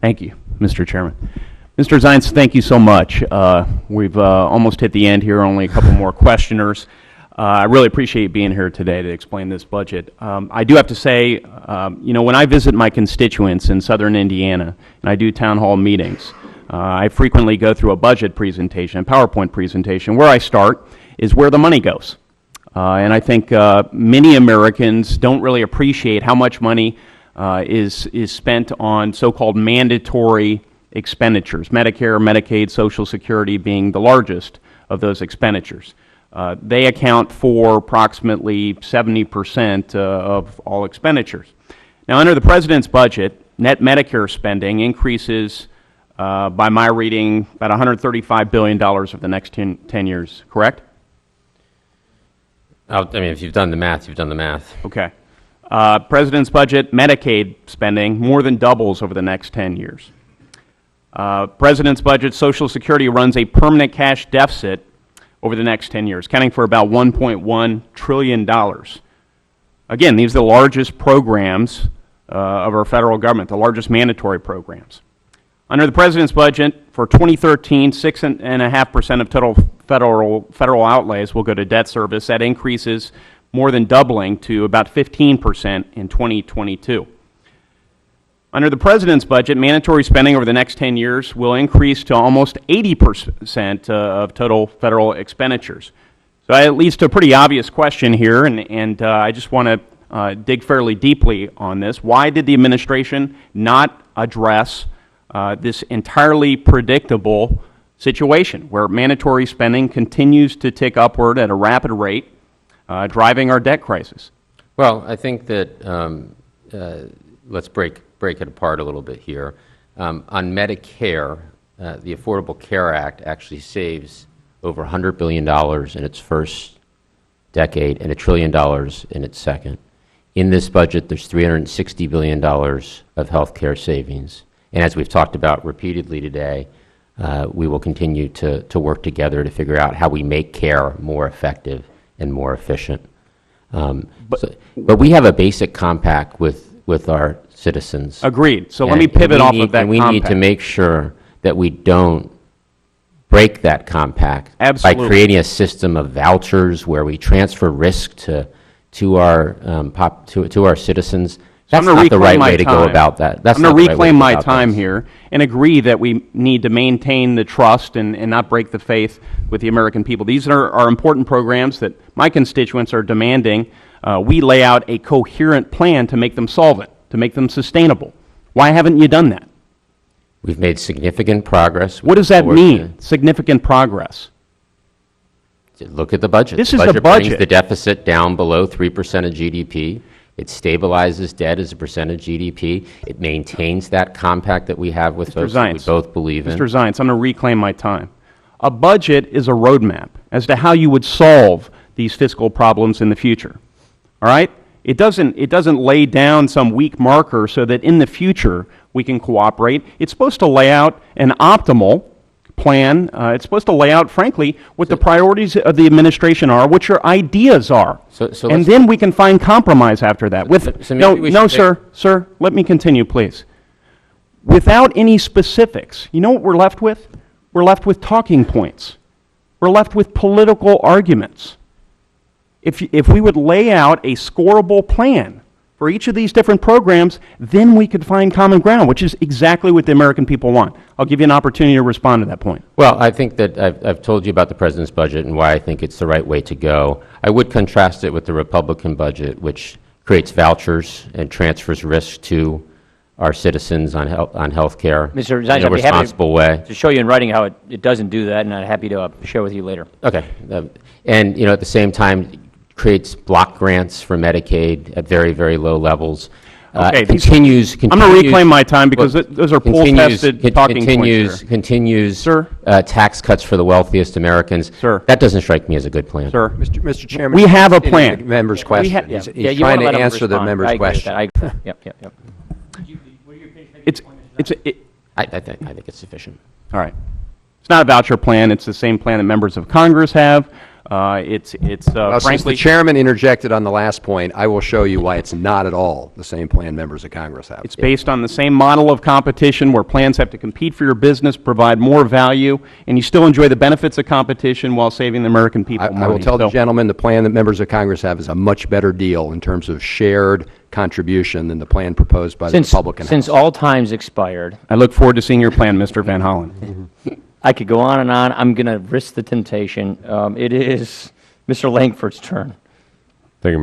Thank you, Mr. Chairman. Mr. Zients, thank you so much. We've almost hit the end here, only a couple more questioners. I really appreciate you being here today to explain this budget. I do have to say, when I visit my constituents in southern Indiana and I do town hall meetings, I frequently go through a budget presentation, a PowerPoint presentation. Where I start is where the money goes. And I think many Americans don't really appreciate how much money is spent on so-called mandatory expenditures, Medicare, Medicaid, Social Security being the largest of those expenditures. They account for approximately 70% of all expenditures. Now, under the President's budget, net Medicare spending increases, by my reading, about $135 billion over the next 10 years, correct? If you've done the math, you've done the math. Okay. President's budget, Medicaid spending, more than doubles over the next 10 years. President's budget, Social Security runs a permanent cash deficit over the next 10 years, accounting for about $1.1 trillion. Again, these are the largest programs of our federal government, the largest mandatory programs. Under the President's budget for 2013, 6.5% of total federal outlays will go to debt service. That increases more than doubling to about 15% in 2022. Under the President's budget, mandatory spending over the next 10 years will increase to almost 80% of total federal expenditures. So that leads to a pretty obvious question here, and I just want to dig fairly deeply on this. Why did the administration not address this entirely predictable situation where mandatory spending continues to tick upward at a rapid rate, driving our debt crisis? Well, I think that let's break it apart a little bit here. On Medicare, the Affordable Care Act actually saves over $100 billion in its first decade and $1 trillion in its second. In this budget, there's $360 billion of health care savings. And as we've talked about repeatedly today, we will continue to work together to figure out how we make care more effective and more efficient. But we have a basic compact with our citizens. Agreed. So let me pivot off of that compact. And we need to make sure that we don't break that compact by creating a system of vouchers where we transfer risk to our citizens. That's not the right way to go about that. I'm going to reclaim my time here and agree that we need to maintain the trust and not break the faith with the American people. These are important programs that my constituents are demanding. We lay out a coherent plan to make them solvent, to make them sustainable. Why haven't you done that? We've made significant progress. What does that mean, significant progress? Look at the budget. This is the budget. Brings the deficit down below 3% of GDP. It stabilizes debt as a percent of GDP. It maintains that compact that we have with folks that we both believe in. Mr. Zients, I'm going to reclaim my time. A budget is a roadmap as to how you would solve these fiscal problems in the future. All right? It doesn't lay down some weak marker so that in the future we can cooperate. It's supposed to lay out an optimal plan. It's supposed to lay out, frankly, what the priorities of the administration are, what your ideas are. And then we can find compromise after that. Sir, let me continue, please. Without any specifics, you know what we're left with? We're left with talking points. We're left with political arguments. If we would lay out a scorable plan for each of these different programs, then we could find common ground, which is exactly what the American people want. I'll give you an opportunity to respond to that point. Well, I think that I've told you about the President's budget and why I think it's the right way to go. I would contrast it with the Republican budget, which creates vouchers and transfers risk to our citizens on health care in a responsible way. To show you in writing how it doesn't do that, and I'm happy to share with you later. Okay. And at the same time, creates block grants for Medicaid at very, very low levels. Okay, continues. I'm going to reclaim my time because those are poll-tested talking points. Continues Sir? Tax cuts for the wealthiest Americans. Sir. That doesn't strike me as a good plan. Sir. Mr. Chairman. We have a plan. The member's question. He's trying to answer the member's question. Yep. I think it's sufficient. All right. It's not a voucher plan. It's the same plan that members of Congress have. It's Well, since frankly... the chairman interjected on the last point, I will show you why it's not at all the same plan members of Congress have. It's based on the same model of competition where plans have to compete for your business, provide more value, and you still enjoy the benefits of competition while saving the American people money. I will tell the So- gentleman the plan that members of Congress have is a much better deal in terms of shared contribution than the plan proposed by the Republican House. Since all time's expired, I look forward to seeing your plan, Mr. Van Hollen. I could go on and on. I'm going to risk the temptation. It is Mr. Langford's turn. Thank you, Mr.